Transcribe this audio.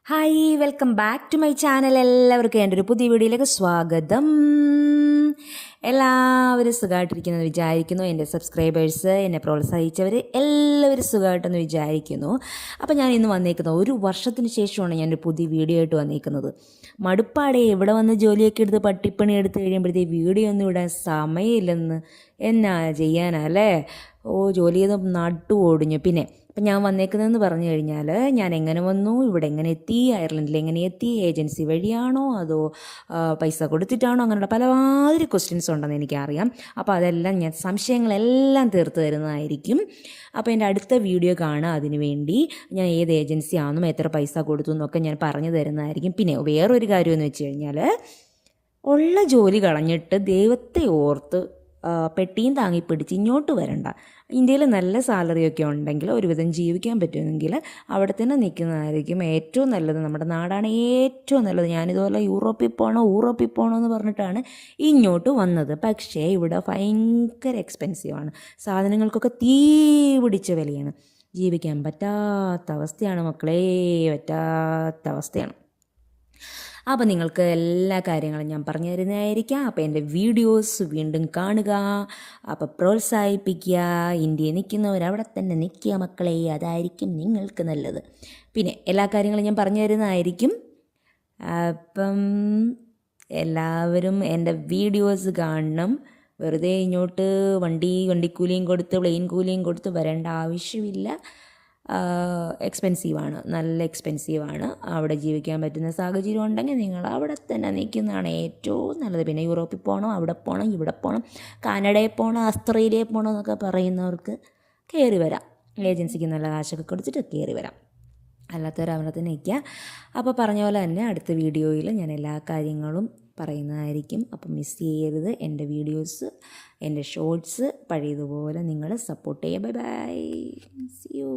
Hi, welcome back to my channel. എല്ലാവർക്കും എൻ്റെ ഒരു പുതിയ വീഡിയോയിലേക്ക് സ്വാഗതം. എല്ലാവരും സുഖമായിട്ടിരിക്കുന്നത് വിചാരിക്കുന്നു. എൻ്റെ സബ്സ്ക്രൈബേഴ്സ്, എന്നെ പ്രോത്സാഹിച്ചവർ എല്ലാവരും സുഖമായിട്ടെന്ന് വിചാരിക്കുന്നു. അപ്പോൾ ഞാൻ ഇന്ന് വന്നേക്കുന്നത് ഒരു വർഷത്തിന് ശേഷമാണ് ഞാനൊരു പുതിയ വീഡിയോ ആയിട്ട് വന്നേക്കുന്നത്. മടുപ്പാടെ ഇവിടെ വന്ന് ജോലിയൊക്കെ എടുത്ത് പട്ടിപ്പണി എടുത്ത് കഴിയുമ്പോഴത്തേക്ക് വീഡിയോ ഒന്നും ഇടാൻ സമയമില്ലെന്ന് എന്നാ ചെയ്യാനല്ലേ. ജോലി ചെയ്ത് നട്ടു ഓടിഞ്ഞു. പിന്നെ അപ്പം ഞാൻ വന്നേക്കുന്നതെന്ന് പറഞ്ഞു കഴിഞ്ഞാൽ ഞാൻ എങ്ങനെ വന്നു, ഇവിടെ എങ്ങനെ എത്തി, അയർലൻഡിൽ എങ്ങനെ എത്തി, ഏജൻസി വഴിയാണോ അതോ പൈസ കൊടുത്തിട്ടാണോ, അങ്ങനെയുള്ള പലമാതിരി ക്വസ്റ്റ്യൻസ് ഉണ്ടെന്ന് എനിക്കറിയാം. അപ്പോൾ അതെല്ലാം ഞാൻ സംശയങ്ങളെല്ലാം തീർത്ത് തരുന്നതായിരിക്കും. അപ്പോൾ എൻ്റെ അടുത്ത വീഡിയോ കാണുക. അതിന് വേണ്ടി ഞാൻ ഏത് ഏജൻസി ആണെന്നും എത്ര പൈസ കൊടുത്തു എന്നൊക്കെ ഞാൻ പറഞ്ഞു തരുന്നതായിരിക്കും. പിന്നെ വേറൊരു കാര്യമെന്ന് വെച്ച് കഴിഞ്ഞാൽ, ഉള്ള ജോലി കളഞ്ഞിട്ട് ദൈവത്തെ ഓർത്ത് പെട്ടിയും താങ്ങി പിടിച്ച് ഇങ്ങോട്ട് വരണ്ട. ഇന്ത്യയിൽ നല്ല സാലറിയൊക്കെ ഉണ്ടെങ്കിൽ ഒരുവിധം ജീവിക്കാൻ പറ്റുമെങ്കിൽ അവിടെ തന്നെ നിൽക്കുന്നതായിരിക്കും ഏറ്റവും നല്ലത്. നമ്മുടെ നാടാണ് ഏറ്റവും നല്ലത്. ഞാനിതുപോലെ യൂറോപ്പിൽ പോകണോ എന്ന് പറഞ്ഞിട്ടാണ് ഇങ്ങോട്ട് വന്നത്. പക്ഷേ ഇവിടെ ഭയങ്കര എക്സ്പെൻസീവാണ്. സാധനങ്ങൾക്കൊക്കെ തീ പിടിച്ച വിലയാണ്. ജീവിക്കാൻ പറ്റാത്ത അവസ്ഥയാണ് മക്കളെ, പറ്റാത്ത അവസ്ഥയാണ്. അപ്പോൾ നിങ്ങൾക്ക് എല്ലാ കാര്യങ്ങളും ഞാൻ പറഞ്ഞു തരുന്നതായിരിക്കാം. അപ്പോൾ എൻ്റെ വീഡിയോസ് വീണ്ടും കാണുക, അപ്പോൾ പ്രോത്സാഹിപ്പിക്കുക. ഇന്ത്യയിൽ നിൽക്കുന്നവരവിടെ തന്നെ നിൽക്കുക മക്കളെ, അതായിരിക്കും നിങ്ങൾക്ക് നല്ലത്. പിന്നെ എല്ലാ കാര്യങ്ങളും ഞാൻ പറഞ്ഞു തരുന്നതായിരിക്കും. അപ്പം എല്ലാവരും എൻ്റെ വീഡിയോസ് കാണണം. വെറുതെ ഇങ്ങോട്ട് വണ്ടിക്കൂലിയും കൊടുത്ത് പ്ലെയിൻ കൂലിയും കൊടുത്ത് വരേണ്ട ആവശ്യമില്ല. എക്സ്പെൻസീവാണ്, നല്ല എക്സ്പെൻസീവാണ്. അവിടെ ജീവിക്കാൻ പറ്റുന്ന സാഹചര്യം ഉണ്ടെങ്കിൽ നിങ്ങൾ അവിടെ തന്നെ നിൽക്കുന്നതാണ് ഏറ്റവും നല്ലത്. പിന്നെ യൂറോപ്പിൽ പോകണം, അവിടെ പോകണം, ഇവിടെ പോകണം, കാനഡയിൽ പോകണം, ഓസ്ട്രേലിയയിൽ പോകണം എന്നൊക്കെ പറയുന്നവർക്ക് കയറി വരാം. ഏജൻസിക്ക് നല്ല കാശൊക്കെ കൊടുത്തിട്ട് കയറി വരാം. അല്ലാത്തവർ അവിടെ തന്നെ നിൽക്കുക. അപ്പോൾ പറഞ്ഞ പോലെ തന്നെ അടുത്ത വീഡിയോയിൽ ഞാൻ എല്ലാ കാര്യങ്ങളും പറയുന്നതായിരിക്കും. അപ്പം മിസ് ചെയ്യരുത് എൻ്റെ വീഡിയോസ്, എൻ്റെ ഷോർട്സ്. പഴയതുപോലെ നിങ്ങൾ സപ്പോർട്ട് ചെയ്യുക. Bye bye, see U.